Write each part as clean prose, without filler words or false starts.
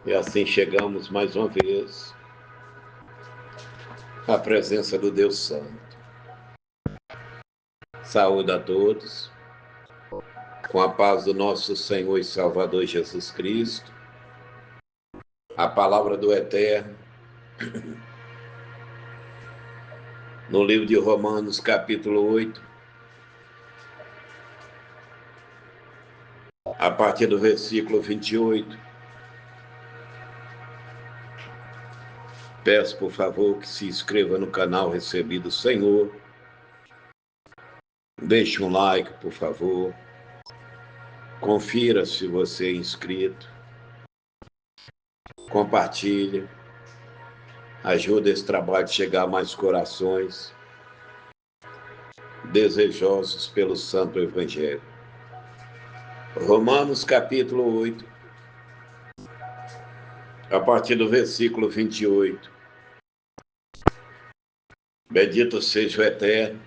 E assim chegamos mais uma vez à presença do Deus Santo. Saúde a todos, com a paz do nosso Senhor e Salvador Jesus Cristo, a palavra do Eterno, no livro de Romanos, capítulo 8, a partir do versículo 28. Peço, por favor, que se inscreva no canal Recebido Senhor. Deixe um like, por favor. Confira se você é inscrito. Compartilhe. Ajuda esse trabalho a chegar a mais corações desejosos pelo Santo Evangelho. Romanos capítulo 8, a partir do versículo 28. Bendito seja o Eterno.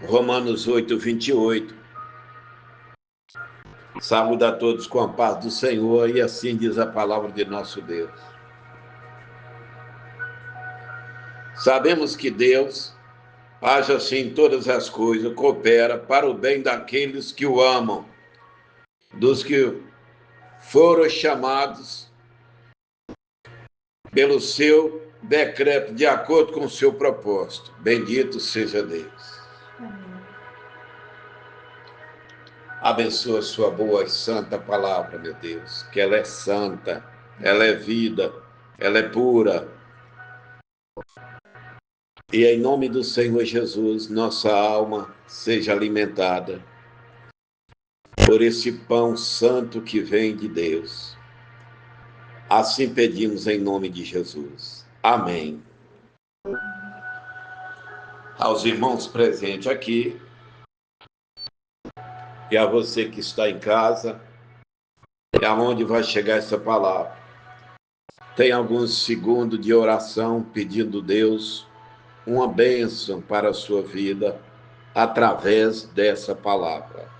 Romanos 8, 28. Saúde a todos com a paz do Senhor, e assim diz a palavra de nosso Deus. Sabemos que Deus age assim em todas as coisas, coopera para o bem daqueles que o amam, dos que foram chamados pelo seu decreto, de acordo com o seu propósito. Bendito seja Deus. Abençoa a sua boa e santa palavra, meu Deus, que ela é santa, ela é vida, ela é pura. E em nome do Senhor Jesus, nossa alma seja alimentada por esse pão santo que vem de Deus. Assim pedimos em nome de Jesus. Amém. Aos irmãos presentes aqui, e a você que está em casa, e aonde vai chegar essa palavra. Tem alguns segundos de oração pedindo a Deus uma bênção para a sua vida através dessa palavra.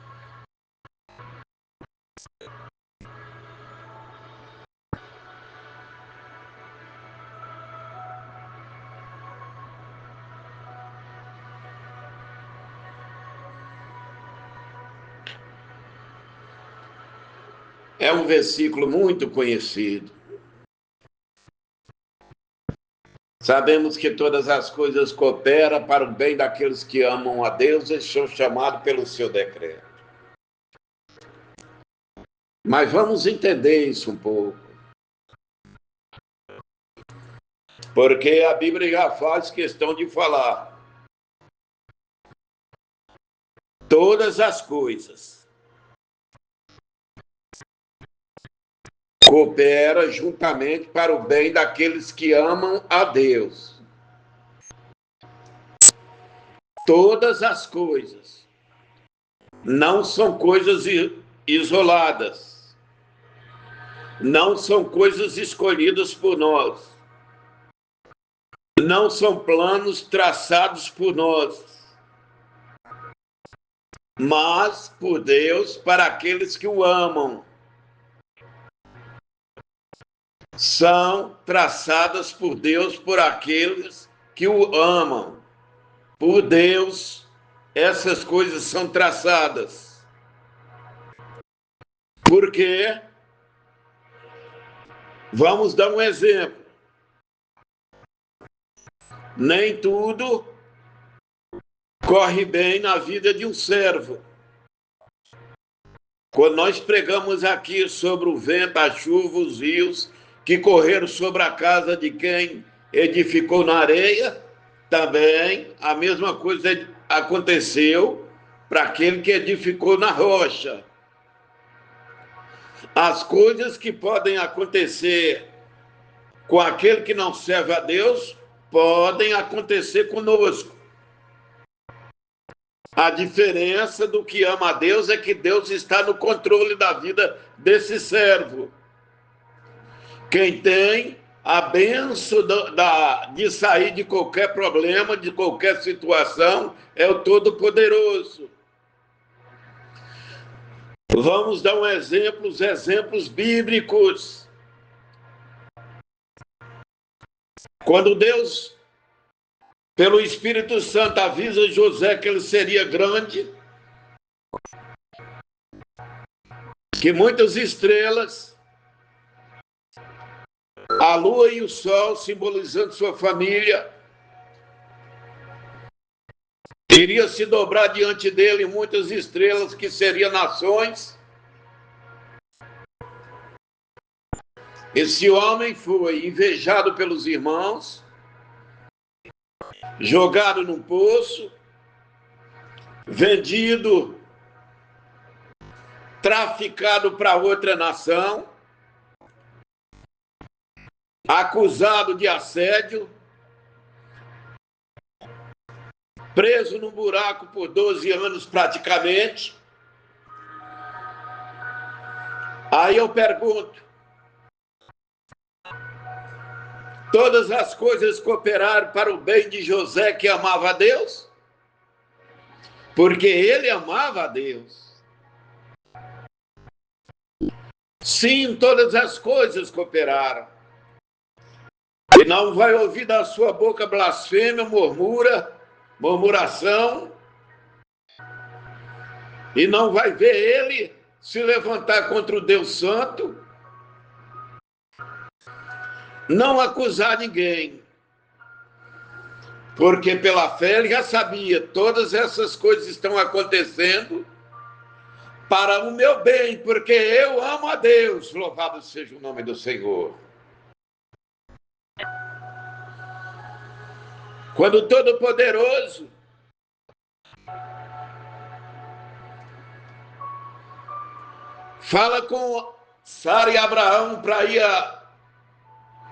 É um versículo muito conhecido. Sabemos que todas as coisas cooperam para o bem daqueles que amam a Deus e são chamados pelo seu decreto. Mas vamos entender isso um pouco. Porque a Bíblia já faz questão de falar. Todas as coisas cooperam juntamente para o bem daqueles que amam a Deus. Todas as coisas. Não são coisas isoladas. Não são coisas escolhidas por nós. Não são planos traçados por nós, mas por Deus para aqueles que o amam. São traçadas por Deus por aqueles que o amam. Por Deus, essas coisas são traçadas. Por quê? Vamos dar um exemplo. Nem tudo corre bem na vida de um servo. Quando nós pregamos aqui sobre o vento, a chuva, os rios que correram sobre a casa de quem edificou na areia, também a mesma coisa aconteceu para aquele que edificou na rocha. As coisas que podem acontecer com aquele que não serve a Deus podem acontecer conosco. A diferença do que ama a Deus é que Deus está no controle da vida desse servo. Quem tem a bênção de sair de qualquer problema, de qualquer situação, é o Todo-Poderoso. Vamos dar um exemplo, os exemplos bíblicos. Quando Deus, pelo Espírito Santo, avisa José que ele seria grande, que muitas estrelas, a lua e o sol, simbolizando sua família, iria se dobrar diante dele, muitas estrelas que seriam nações. Esse homem foi invejado pelos irmãos, jogado num poço, vendido, traficado para outra nação, acusado de assédio, preso num buraco por 12 anos praticamente. Aí eu pergunto, todas as coisas cooperaram para o bem de José, que amava a Deus? Porque ele amava a Deus. Sim, todas as coisas cooperaram. E não vai ouvir da sua boca blasfêmia, murmuração, e não vai ver ele se levantar contra o Deus Santo, não acusar ninguém, porque pela fé ele já sabia, todas essas coisas estão acontecendo para o meu bem, porque eu amo a Deus, louvado seja o nome do Senhor. Quando o Todo-Poderoso fala com Sara e Abraão para ir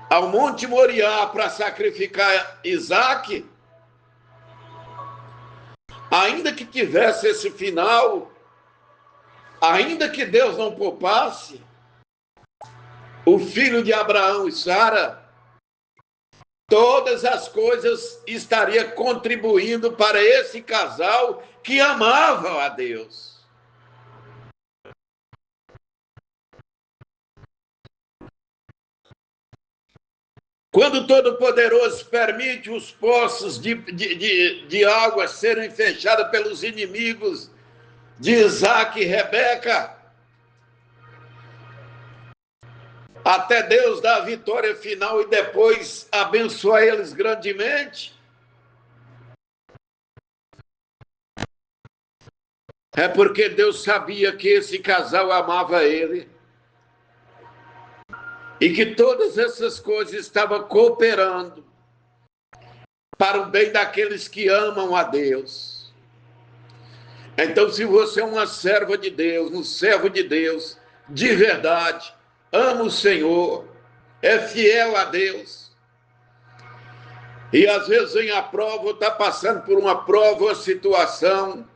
ao Monte Moriá para sacrificar Isaque, ainda que tivesse esse final, ainda que Deus não poupasse o filho de Abraão e Sara, todas as coisas estariam contribuindo para esse casal que amava a Deus. Quando o Todo-Poderoso permite os poços de água serem fechados pelos inimigos de Isaque e Rebeca, até Deus dar a vitória final e depois abençoar eles grandemente, é porque Deus sabia que esse casal amava ele e que todas essas coisas estavam cooperando para o bem daqueles que amam a Deus. Então, se você é uma serva de Deus, um servo de Deus, de verdade, ama o Senhor, é fiel a Deus, e às vezes em a prova, está passando por uma prova, uma situação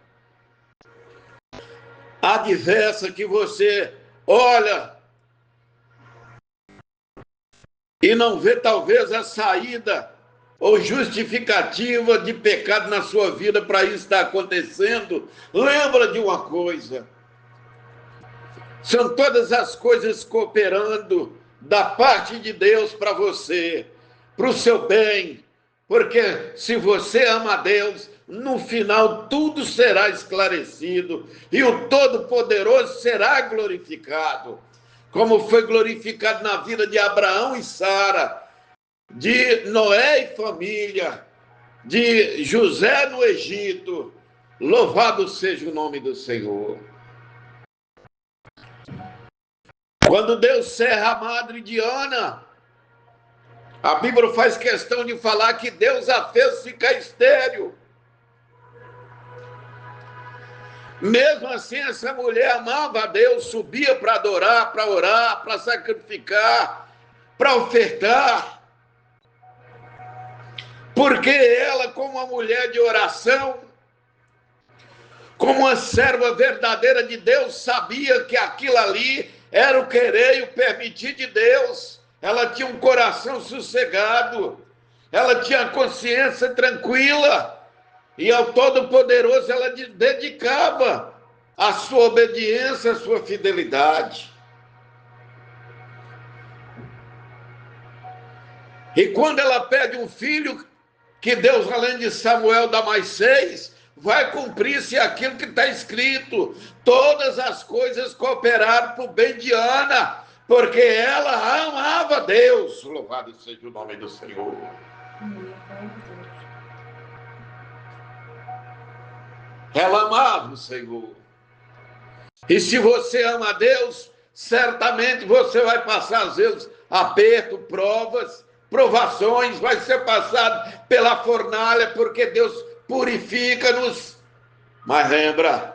adversa que você olha e não vê talvez a saída ou justificativa de pecado na sua vida para isso estar acontecendo, lembra de uma coisa: são todas as coisas cooperando da parte de Deus para você, para o seu bem, porque se você ama a Deus, no final tudo será esclarecido e o Todo-Poderoso será glorificado, como foi glorificado na vida de Abraão e Sara, de Noé e família, de José no Egito. Louvado seja o nome do Senhor. Quando Deus serra a madre de Ana, a Bíblia faz questão de falar que Deus a fez ficar estéril. Mesmo assim, essa mulher amava a Deus, subia para adorar, para orar, para sacrificar, para ofertar. Porque ela, como uma mulher de oração, como uma serva verdadeira de Deus, sabia que aquilo ali era o querer e o permitir de Deus. Ela tinha um coração sossegado, ela tinha a consciência tranquila, e ao Todo-Poderoso ela dedicava a sua obediência, a sua fidelidade. E quando ela pede um filho, que Deus, além de Samuel, dá mais 6, vai cumprir-se aquilo que está escrito. Todas as coisas cooperaram para o bem de Ana, porque ela amava Deus. Louvado seja o nome do Senhor. Ela amava o Senhor. E se você ama a Deus, certamente você vai passar, às vezes, aperto, provas, provações, vai ser passado pela fornalha, porque Deus purifica-nos. Mas lembra,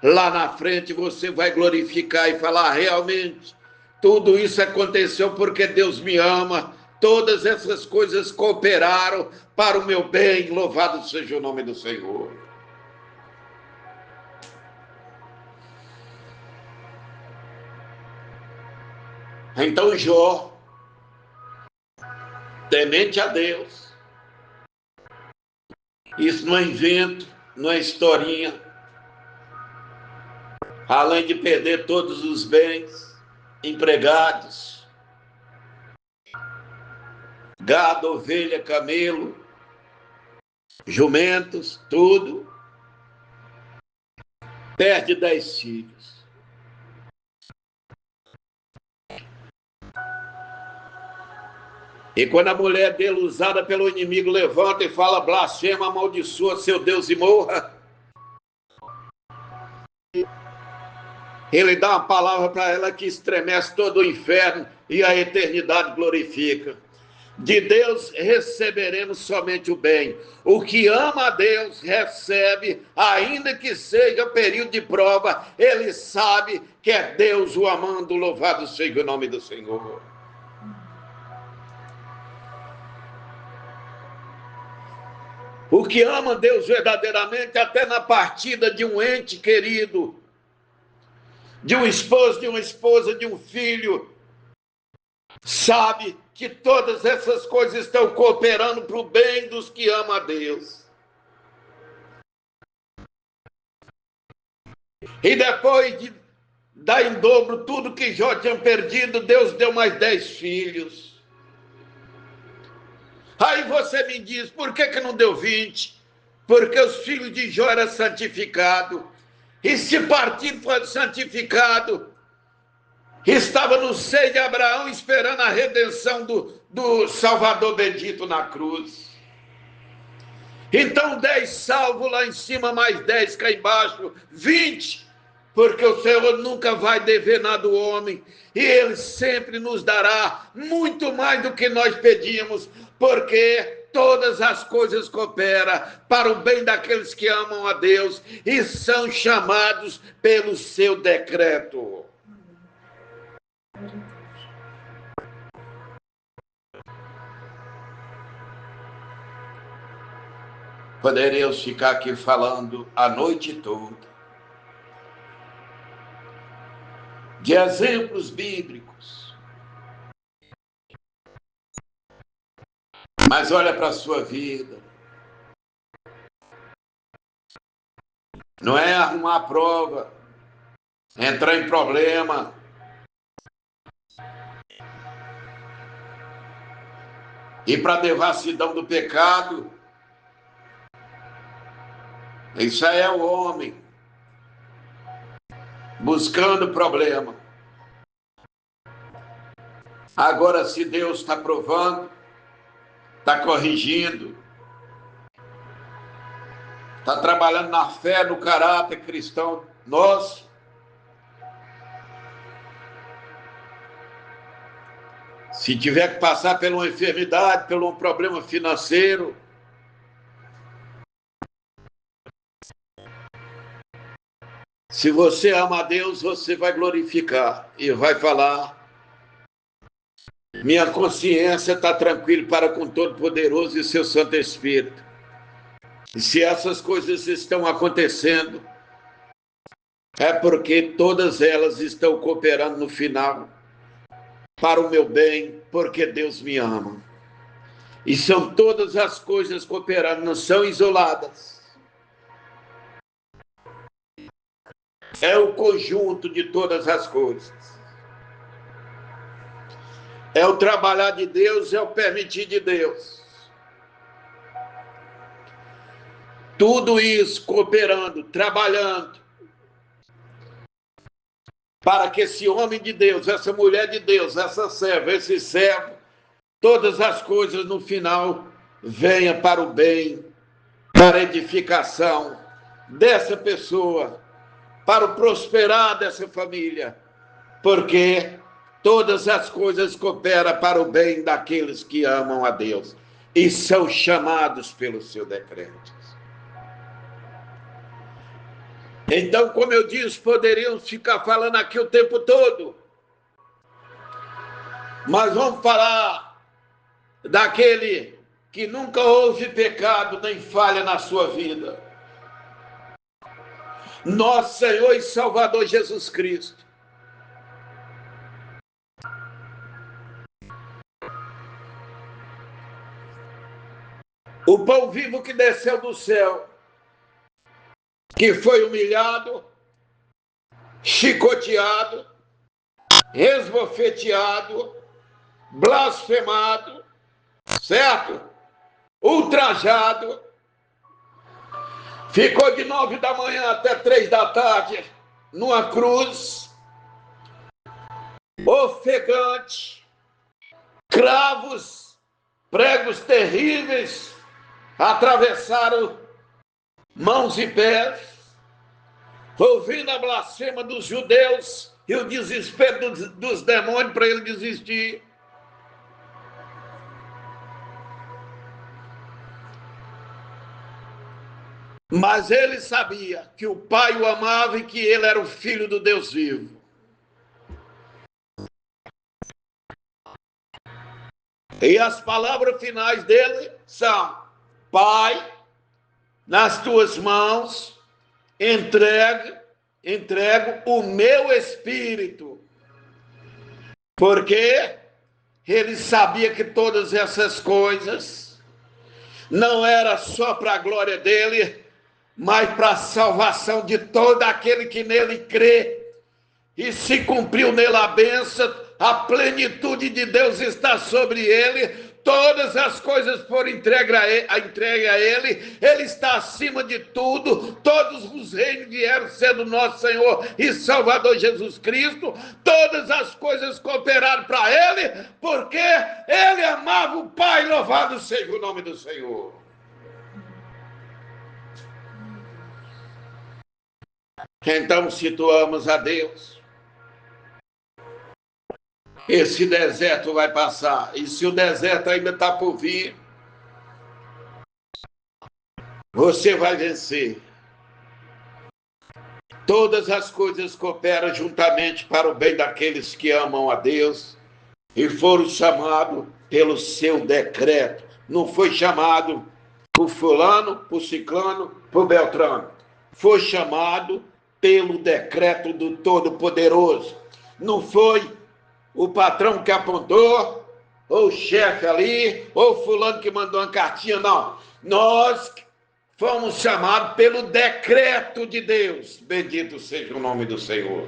lá na frente você vai glorificar e falar: realmente, tudo isso aconteceu porque Deus me ama, todas essas coisas cooperaram para o meu bem, louvado seja o nome do Senhor. Então Jó, temente a Deus, isso não é invento, não é historinha, além de perder todos os bens, empregados, gado, ovelha, camelo, jumentos, tudo, perde 10 filhos. E quando a mulher dele, usada pelo inimigo, levanta e fala: blasfema, amaldiçoa seu Deus e morra, ele dá uma palavra para ela que estremece todo o inferno e a eternidade glorifica. De Deus receberemos somente o bem. O que ama a Deus recebe, ainda que seja período de prova, ele sabe que é Deus o amando, louvado seja o nome do Senhor. O que ama Deus verdadeiramente, até na partida de um ente querido, de um esposo, de uma esposa, de um filho, sabe que todas essas coisas estão cooperando para o bem dos que amam a Deus. E depois de dar em dobro tudo que Jó tinha perdido, Deus deu mais 10 filhos. Aí você me diz, por que não deu 20? Porque os filhos de Jó eram santificados. E se partir foi santificado, estava no seio de Abraão esperando a redenção do Salvador bendito na cruz. Então 10 salvos lá em cima, mais 10 cá embaixo, 20, porque o Senhor nunca vai dever nada ao homem, e Ele sempre nos dará muito mais do que nós pedimos, porque todas as coisas cooperam para o bem daqueles que amam a Deus e são chamados pelo seu decreto. Poderíamos ficar aqui falando a noite toda de exemplos bíblicos, mas olha para a sua vida. Não é arrumar prova, entrar em problema, ir para a devassidão do pecado. Isso aí é o homem buscando problema. Agora, se Deus está provando, está corrigindo, está trabalhando na fé, no caráter cristão nosso, se tiver que passar por uma enfermidade, por um problema financeiro, se você ama a Deus, você vai glorificar e vai falar: minha consciência está tranquila para com o Todo-Poderoso e seu Santo Espírito. E se essas coisas estão acontecendo, é porque todas elas estão cooperando no final para o meu bem, porque Deus me ama. E são todas as coisas cooperando, não são isoladas. é o conjunto de todas as coisas. É o trabalhar de Deus, é o permitir de Deus. Tudo isso cooperando, trabalhando, para que esse homem de Deus, essa mulher de Deus, essa serva, esse servo, todas as coisas no final venham para o bem, para a edificação dessa pessoa, para o prosperar dessa família, porque todas as coisas cooperam para o bem daqueles que amam a Deus e são chamados pelo seu decreto. Então, como eu disse, poderíamos ficar falando aqui o tempo todo, mas vamos falar daquele que nunca houve pecado nem falha na sua vida. Nosso Senhor e Salvador Jesus Cristo. O pão vivo que desceu do céu, que foi humilhado, chicoteado, esbofeteado, blasfemado, certo? Ultrajado, ficou de 9 da manhã até 3 da tarde numa cruz, ofegante, cravos, pregos terríveis atravessaram mãos e pés, ouvindo a blasfema dos judeus e o desespero dos demônios para ele desistir. Mas ele sabia que o Pai o amava e que ele era o Filho do Deus vivo. E as palavras finais dele são: Pai, nas tuas mãos entrego o meu espírito. Porque ele sabia que todas essas coisas não era só para a glória dele, mas para a salvação de todo aquele que nele crê. E se cumpriu nele a bênção, a plenitude de Deus está sobre ele, todas as coisas foram entregue a ele, ele está acima de tudo, todos os reinos vieram sendo nosso Senhor e Salvador Jesus Cristo, todas as coisas cooperaram para ele, porque ele amava o Pai, louvado seja o nome do Senhor. Então, se tu amas a Deus, esse deserto vai passar. E se o deserto ainda está por vir, você vai vencer. Todas as coisas cooperam juntamente para o bem daqueles que amam a Deus e foram chamados pelo seu decreto. Não foi chamado por fulano, por ciclano, por beltrano. Foi chamado pelo decreto do Todo-Poderoso. Não foi o patrão que apontou, ou o chefe ali, ou fulano que mandou uma cartinha, não. Nós fomos chamados pelo decreto de Deus. Bendito seja o nome do Senhor.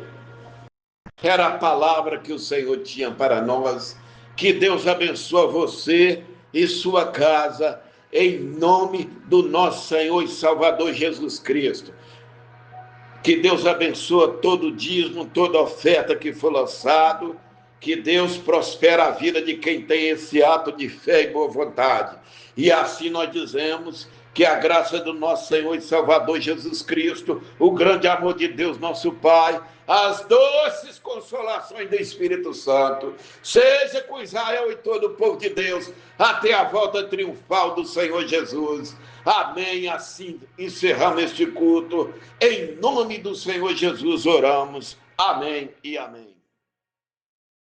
Era a palavra que o Senhor tinha para nós. Que Deus abençoe você e sua casa, em nome do nosso Senhor e Salvador Jesus Cristo. Que Deus abençoe todo o dízimo, toda oferta que for lançado. Que Deus prospera a vida de quem tem esse ato de fé e boa vontade. E assim nós dizemos que a graça do nosso Senhor e Salvador Jesus Cristo, o grande amor de Deus nosso Pai, as doces consolações do Espírito Santo, seja com Israel e todo o povo de Deus, até a volta triunfal do Senhor Jesus. Amém. Assim encerramos este culto. Em nome do Senhor Jesus oramos. Amém e amém.